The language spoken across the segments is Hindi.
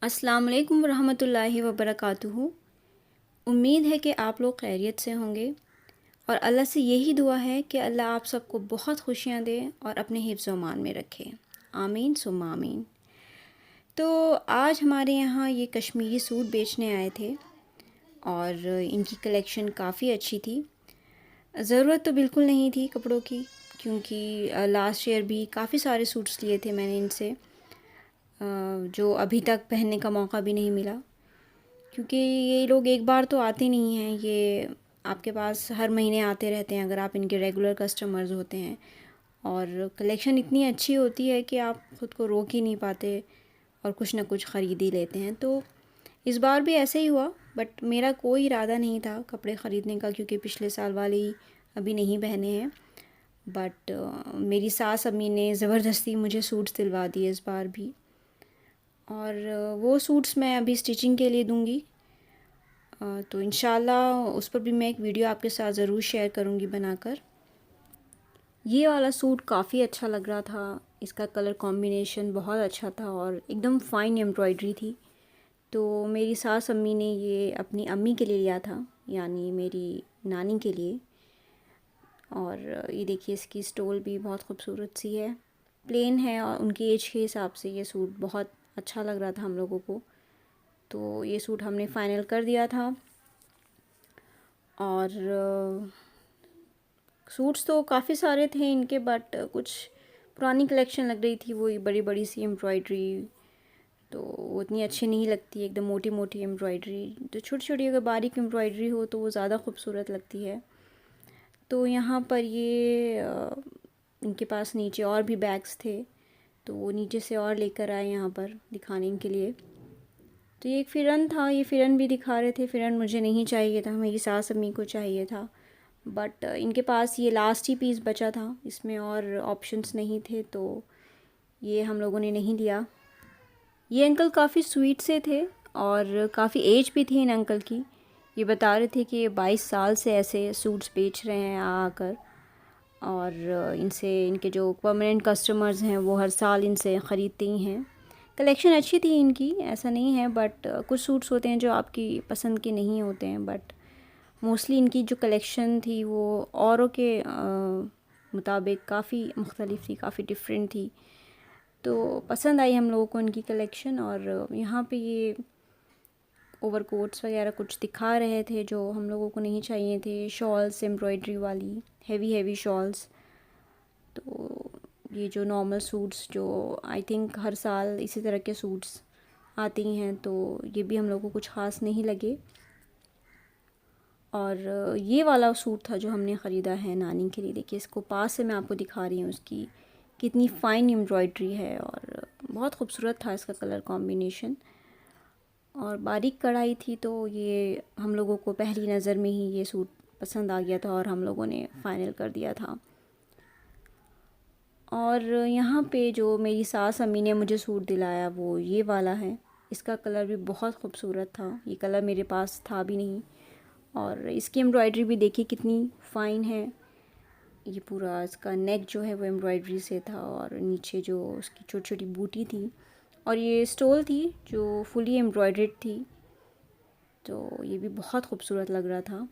अस्सलाम वालेकुम वरहमतुल्लाहि वबरकातुहू। उम्मीद है कि आप लोग खैरियत से होंगे और अल्लाह से यही दुआ है कि अल्लाह आप सबको बहुत खुशियाँ दे और अपने हिफ्ज़ व अमान में रखे। आमीन सुम्मा आमीन। तो आज हमारे यहाँ ये कश्मीरी सूट बेचने आए थे और इनकी कलेक्शन काफ़ी अच्छी थी। ज़रूरत तो बिल्कुल नहीं थी कपड़ों की, क्योंकि लास्ट ईयर भी काफ़ी सारे सूट्स लिए थे मैंने इनसे, जो अभी तक पहनने का मौका भी नहीं मिला, क्योंकि ये लोग एक बार तो आते नहीं हैं। ये आपके पास हर महीने आते रहते हैं अगर आप इनके रेगुलर कस्टमर्स होते हैं, और कलेक्शन इतनी अच्छी होती है कि आप ख़ुद को रोक ही नहीं पाते और कुछ ना कुछ ख़रीद ही लेते हैं। तो इस बार भी ऐसे ही हुआ, बट मेरा कोई इरादा नहीं था कपड़े ख़रीदने का, क्योंकि पिछले साल वाले ही अभी नहीं पहने हैं। बट मेरी सास अम्मी ने ज़बरदस्ती मुझे सूट्स दिलवा दिए इस बार भी, और वो सूट्स मैं अभी स्टिचिंग के लिए दूंगी। तो इंशाल्लाह उस पर भी मैं एक वीडियो आपके साथ ज़रूर शेयर करूंगी बनाकर। ये वाला सूट काफ़ी अच्छा लग रहा था, इसका कलर कॉम्बिनेशन बहुत अच्छा था और एकदम फ़ाइन एम्ब्रॉयडरी थी। तो मेरी सास अम्मी ने ये अपनी अम्मी के लिए लिया था, यानी मेरी नानी के लिए। और ये देखिए, इसकी स्टोल भी बहुत खूबसूरत सी है, प्लेन है, और उनकी एज के हिसाब से ये सूट बहुत अच्छा लग रहा था हम लोगों को। तो ये सूट हमने फ़ाइनल कर दिया था। और सूट्स तो काफ़ी सारे थे इनके, बट कुछ पुरानी कलेक्शन लग रही थी, वही बड़ी बड़ी सी एम्ब्रॉयडरी तो वो उतनी अच्छी नहीं लगती, एकदम मोटी मोटी एम्ब्रॉयडरी। तो छोटी छोटी अगर बारीक एम्ब्रॉयडरी हो तो वो ज़्यादा खूबसूरत लगती है। तो यहाँ पर ये इनके पास नीचे और भी बैग्स थे, तो वो नीचे से और लेकर आए यहाँ पर दिखाने के लिए। तो ये एक फ़िरन था, ये फ़िरन भी दिखा रहे थे। फ़िरन मुझे नहीं चाहिए था, मेरी सास अम्मी को चाहिए था, बट इनके पास ये लास्ट ही पीस बचा था, इसमें और ऑप्शंस नहीं थे, तो ये हम लोगों ने नहीं लिया। ये अंकल काफ़ी स्वीट से थे और काफ़ी एज भी थी इन अंकल की। ये बता रहे थे कि ये 22 साल से ऐसे सूट्स बेच रहे हैं आकर, और इनसे इनके जो परमानेंट कस्टमर्स हैं वो हर साल इनसे ख़रीदते ही हैं। कलेक्शन अच्छी थी इनकी, ऐसा नहीं है, बट कुछ सूट्स होते हैं जो आपकी पसंद के नहीं होते हैं, बट मोस्टली इनकी जो कलेक्शन थी वो औरों के मुताबिक काफ़ी मुख्तलिफ थी, काफ़ी डिफरेंट थी। तो पसंद आई हम लोगों को इनकी कलेक्शन। और यहाँ पे ये ओवरकोट्स वगैरह कुछ दिखा रहे थे जो हम लोगों को नहीं चाहिए थे, शॉल्स एम्ब्रॉयडरी वाली, हेवी हेवी शॉल्स। तो ये जो नॉर्मल सूट्स जो आई थिंक हर साल इसी तरह के सूट्स आती हैं, तो ये भी हम लोगों को कुछ ख़ास नहीं लगे। और ये वाला सूट था जो हमने ख़रीदा है नानी के लिए। देखिए, इसको पास से मैं आपको दिखा रही हूँ, इसकी कितनी फ़ाइन एम्ब्रॉयडरी है और बहुत खूबसूरत था इसका कलर कॉम्बिनेशन, और बारीक कढ़ाई थी। तो ये हम लोगों को पहली नज़र में ही ये सूट पसंद आ गया था और हम लोगों ने फ़ाइनल कर दिया था। और यहाँ पे जो मेरी सास अम्मी ने मुझे सूट दिलाया वो ये वाला है। इसका कलर भी बहुत खूबसूरत था, ये कलर मेरे पास था भी नहीं। और इसकी एम्ब्रॉयडरी भी देखिए कितनी फ़ाइन है। ये पूरा इसका नेक जो है वो एम्ब्रॉयडरी से था, और नीचे जो उसकी छोटी छोटी बूटी थी, और ये स्टोल थी जो फुली एम्ब्रॉयडर्ड थी। तो ये भी बहुत खूबसूरत लग रहा था।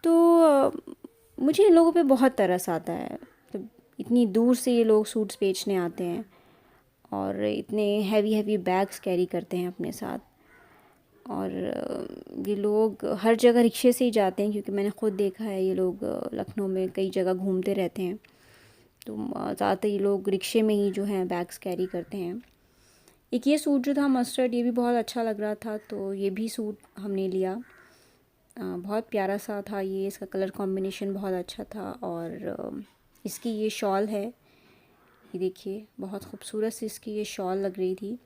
तो मुझे इन लोगों पे बहुत तरस आता है, तो इतनी दूर से ये लोग सूट्स बेचने आते हैं और इतने हैवी हैवी बैग्स कैरी करते हैं अपने साथ। और ये लोग हर जगह रिक्शे से ही जाते हैं, क्योंकि मैंने ख़ुद देखा है ये लोग लखनऊ में कई जगह घूमते रहते हैं। तो ज़्यादातर ये लोग रिक्शे में ही जो है बैग्स कैरी करते हैं। एक ये सूट जो था मस्टर्ड, ये भी बहुत अच्छा लग रहा था, तो ये भी सूट हमने लिया। बहुत प्यारा सा था ये, इसका कलर कॉम्बिनेशन बहुत अच्छा था। और इसकी ये शॉल है, ये देखिए बहुत खूबसूरत सी इसकी ये शॉल लग रही थी।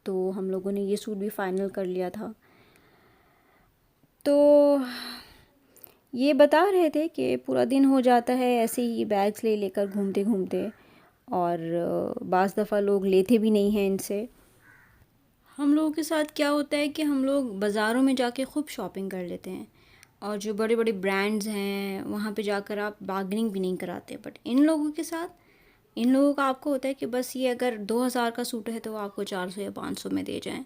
तो हम लोगों ने ये सूट भी फ़ाइनल कर लिया था। तो ये बता रहे थे कि पूरा दिन हो जाता है ऐसे ही बैग्स ले लेकर घूमते घूमते, और बाज़ दफ़ा लोग लेते भी नहीं हैं इनसे। हम लोगों के साथ क्या होता है कि हम लोग बाज़ारों में जाके खूब शॉपिंग कर लेते हैं, और जो बड़े बड़े ब्रांड्स हैं वहाँ पे जाकर आप बार्गेनिंग भी नहीं कराते। बट इन लोगों के साथ इन लोगों का आपको होता है कि बस ये अगर 2000 का सूट है तो वो आपको 400 या 500 में दे जाएं।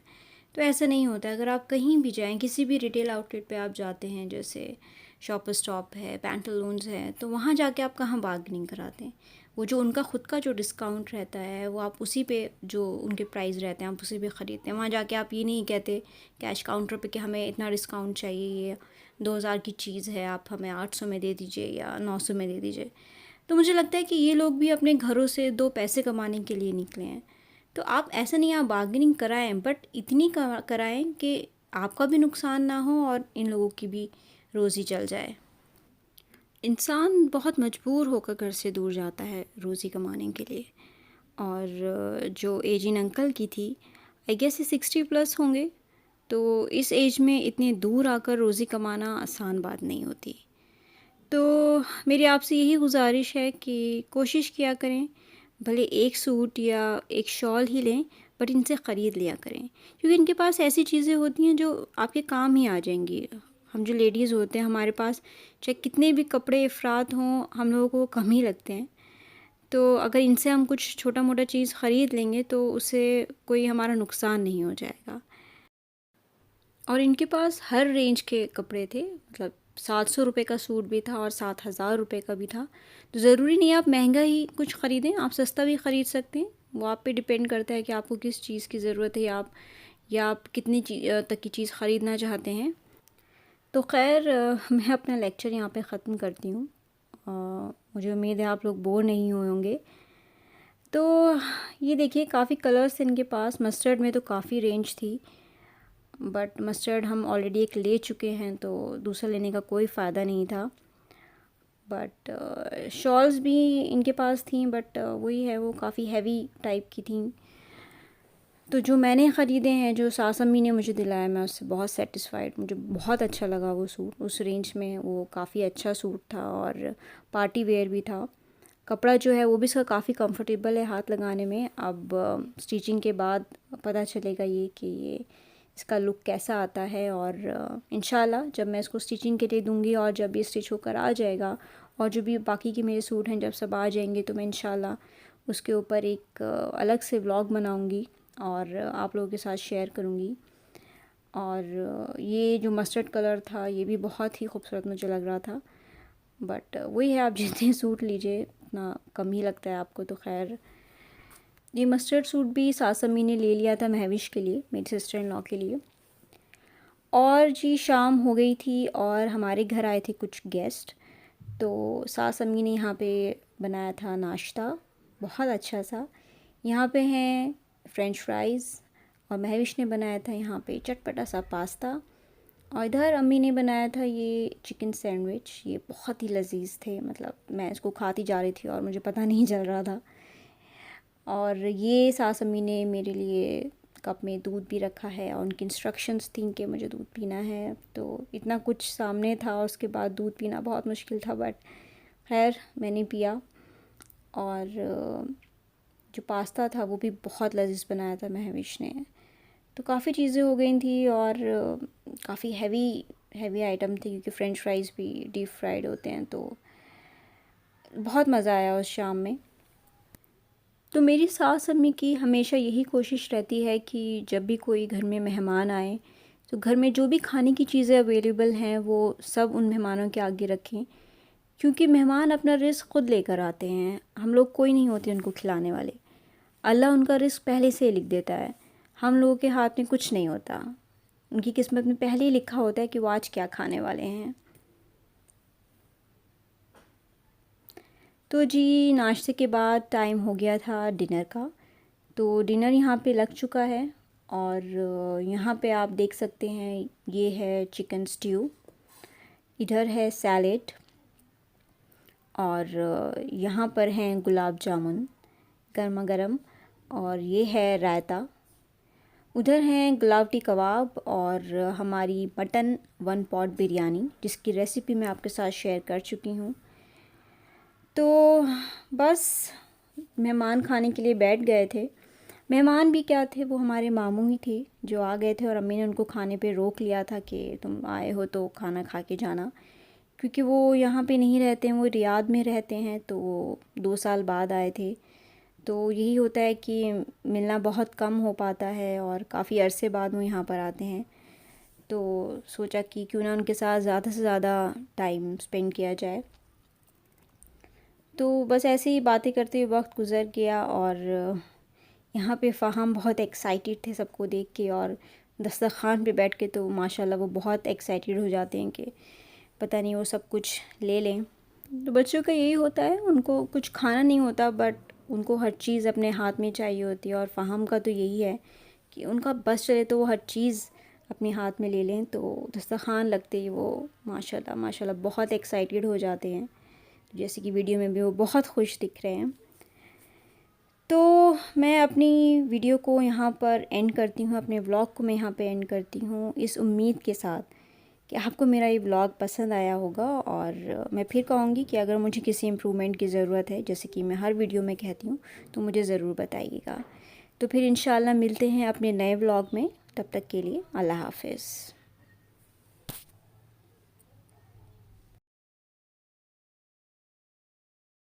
तो ऐसा नहीं होता है। अगर आप कहीं भी जाएं, किसी भी रिटेल आउटलेट पे आप जाते हैं, जैसे शॉपर स्टॉप है, पैंटालून्स है, तो वहाँ जाके आप कहाँ बार्गेनिंग कराते हैं। वो जो उनका ख़ुद का जो डिस्काउंट रहता है वो आप उसी पे, जो उनके प्राइस रहते हैं आप उसी पे ख़रीदते हैं। वहाँ जाके आप ये नहीं कहते कैश काउंटर पे कि हमें इतना डिस्काउंट चाहिए, ये 2000 की चीज़ है, आप हमें 800 में दे दीजिए या 900 में दे दीजिए। तो मुझे लगता है कि ये लोग भी अपने घरों से 2 पैसे कमाने के लिए निकले हैं। तो आप ऐसा नहीं, आप बार्गेनिंग कराएं, बट इतनी कराएं कि आपका भी नुकसान ना हो और इन लोगों की भी रोज़ी चल जाए। इंसान बहुत मजबूर होकर घर से दूर जाता है रोज़ी कमाने के लिए। और जो एज इन अंकल की थी, आई गेस ये 60 प्लस होंगे। तो इस एज में इतने दूर आकर रोज़ी कमाना आसान बात नहीं होती। तो मेरी आपसे यही गुजारिश है कि कोशिश किया करें, भले एक सूट या एक शॉल ही लें, बट इनसे ख़रीद लिया करें, क्योंकि इनके पास ऐसी चीज़ें होती हैं जो आपके काम ही आ जाएंगी। हम जो लेडीज़ होते हैं, हमारे पास चाहे कितने भी कपड़े अफरात हों, हम लोगों को कम ही लगते हैं। तो अगर इनसे हम कुछ छोटा मोटा चीज़ ख़रीद लेंगे तो उससे कोई हमारा नुकसान नहीं हो जाएगा। और इनके पास हर रेंज के कपड़े थे, मतलब 700 रुपये का सूट भी था और 7000 रुपये का भी था। तो ज़रूरी नहीं है आप महंगा ही कुछ ख़रीदें, आप सस्ता भी ख़रीद सकते हैं। वो आप पे डिपेंड करता है कि आपको किस चीज़ की ज़रूरत है, या आप कितनी तक की चीज़ ख़रीदना चाहते हैं। तो खैर, मैं अपना लेक्चर यहाँ पे ख़त्म करती हूँ। मुझे उम्मीद है आप लोग बोर नहीं हुए होंगे। तो ये देखिए, काफ़ी कलर्स इनके पास। मस्टर्ड में तो काफ़ी रेंज थी, बट मस्टर्ड हम ऑलरेडी एक ले चुके हैं तो दूसरा लेने का कोई फ़ायदा नहीं था। बट शॉल्स भी इनके पास थी, बट वही है, वो काफ़ी हैवी टाइप की थी। तो जो मैंने ख़रीदे हैं, जो सास अम्मी ने मुझे दिलाया, मैं उससे बहुत सेटिस्फाइड, मुझे बहुत अच्छा लगा वो सूट। उस रेंज में वो काफ़ी अच्छा सूट था और पार्टी वेयर भी था। कपड़ा जो है वो भी इसका काफ़ी कंफर्टेबल है हाथ लगाने में। अब स्टिचिंग के बाद पता चलेगा ये कि ये इसका लुक कैसा आता है। और इंशाल्लाह जब मैं इसको स्टिचिंग के लिए दूंगी और जब ये स्टिच होकर आ जाएगा और जो भी बाकी के मेरे सूट हैं जब सब आ जाएंगे, तो मैं इंशाल्लाह उसके ऊपर एक अलग से व्लॉग बनाऊंगी और आप लोगों के साथ शेयर करूंगी। और ये जो मस्टर्ड कलर था ये भी बहुत ही खूबसूरत मुझे लग रहा था। बट वही है, आप जितने सूट लीजिए उतना कम ही लगता है आपको। तो खैर, ये मस्टर्ड सूट भी सास अम्मी ने ले लिया था महविश के लिए, मेरी सिस्टर इन लॉ के लिए। और जी शाम हो गई थी और हमारे घर आए थे कुछ गेस्ट। तो सास अम्मी ने यहाँ पे बनाया था नाश्ता, बहुत अच्छा सा। यहाँ पे हैं फ्रेंच फ्राइज़ और महविश ने बनाया था यहाँ पे चटपटा सा पास्ता। और इधर अम्मी ने बनाया था ये चिकन सैंडविच। ये बहुत ही लजीज थे, मतलब मैं इसको खाती जा रही थी और मुझे पता नहीं चल रहा था। और ये सास अम्मी ने मेरे लिए कप में दूध भी रखा है और उनकी इंस्ट्रक्शंस थी कि मुझे दूध पीना है। तो इतना कुछ सामने था और उसके बाद दूध पीना बहुत मुश्किल था, बट खैर मैंने पिया। और जो पास्ता था वो भी बहुत लजीज बनाया था महविश ने। तो काफ़ी चीज़ें हो गई थी और काफ़ी हैवी आइटम थी, क्योंकि फ्रेंच फ्राइज़ भी डीप फ्राइड होते हैं। तो बहुत मज़ा आया उस शाम में। तो मेरी सास अम्मी की हमेशा यही कोशिश रहती है कि जब भी कोई घर में मेहमान आए तो घर में जो भी खाने की चीज़ें अवेलेबल हैं वो सब उन मेहमानों के आगे रखें, क्योंकि मेहमान अपना रिस्क खुद लेकर आते हैं। हम लोग कोई नहीं होते उनको खिलाने वाले। अल्लाह उनका रिस्क पहले से ही लिख देता है, हम लोगों के हाथ में कुछ नहीं होता। उनकी किस्मत में पहले ही लिखा होता है कि वो आज क्या खाने वाले हैं। तो जी नाश्ते के बाद टाइम हो गया था डिनर का। तो डिनर यहाँ पे लग चुका है और यहाँ पे आप देख सकते हैं ये है चिकन स्ट्यू, इधर है सैलेड और यहाँ पर हैं गुलाब जामुन गर्मा गर्म, और ये है रायता। उधर हैं गुलावटी कबाब और हमारी मटन 1 पॉट बिरयानी, जिसकी रेसिपी मैं आपके साथ शेयर कर चुकी हूँ। तो बस मेहमान खाने के लिए बैठ गए थे। मेहमान भी क्या थे, वो हमारे मामू ही थे जो आ गए थे और अम्मी ने उनको खाने पे रोक लिया था कि तुम आए हो तो खाना खा के जाना, क्योंकि वो यहाँ पे नहीं रहते हैं, वो रियाद में रहते हैं। तो वो 2 साल बाद आए थे। तो यही होता है कि मिलना बहुत कम हो पाता है और काफ़ी अरसे बाद वो यहाँ पर आते हैं। तो सोचा कि क्यों ना उनके साथ ज़्यादा से ज़्यादा टाइम स्पेंड किया जाए। तो बस ऐसे ही बातें करते हुए वक्त गुज़र गया और यहाँ पे फ़ाहम बहुत एक्साइटेड थे सबको देख के, और दस्तरख़्वान पे बैठ के तो माशाल्लाह वो बहुत एक्साइटेड हो जाते हैं कि पता नहीं वो सब कुछ ले लें। तो बच्चों का यही होता है, उनको कुछ खाना नहीं होता बट उनको हर चीज़ अपने हाथ में चाहिए होती है, और फ़ाहम का तो यही है कि उनका बस चले तो वो हर चीज़ अपने हाथ में ले लें। तो दस्तरख़्वान लगते ही वो माशाल्लाह माशाल्लाह बहुत एक्साइटेड हो जाते हैं, जैसे कि वीडियो में भी वो बहुत खुश दिख रहे हैं। तो मैं अपनी वीडियो को यहाँ पर एंड करती हूँ, अपने व्लॉग को मैं यहाँ पे एंड करती हूँ इस उम्मीद के साथ कि आपको मेरा ये व्लॉग पसंद आया होगा। और मैं फिर कहूँगी कि अगर मुझे किसी इम्प्रूवमेंट की ज़रूरत है, जैसे कि मैं हर वीडियो में कहती हूँ, तो मुझे ज़रूर बताइएगा। तो फिर इंशाल्लाह मिलते हैं अपने नए व्लॉग में। तब तक के लिए अल्लाह हाफ़िज़।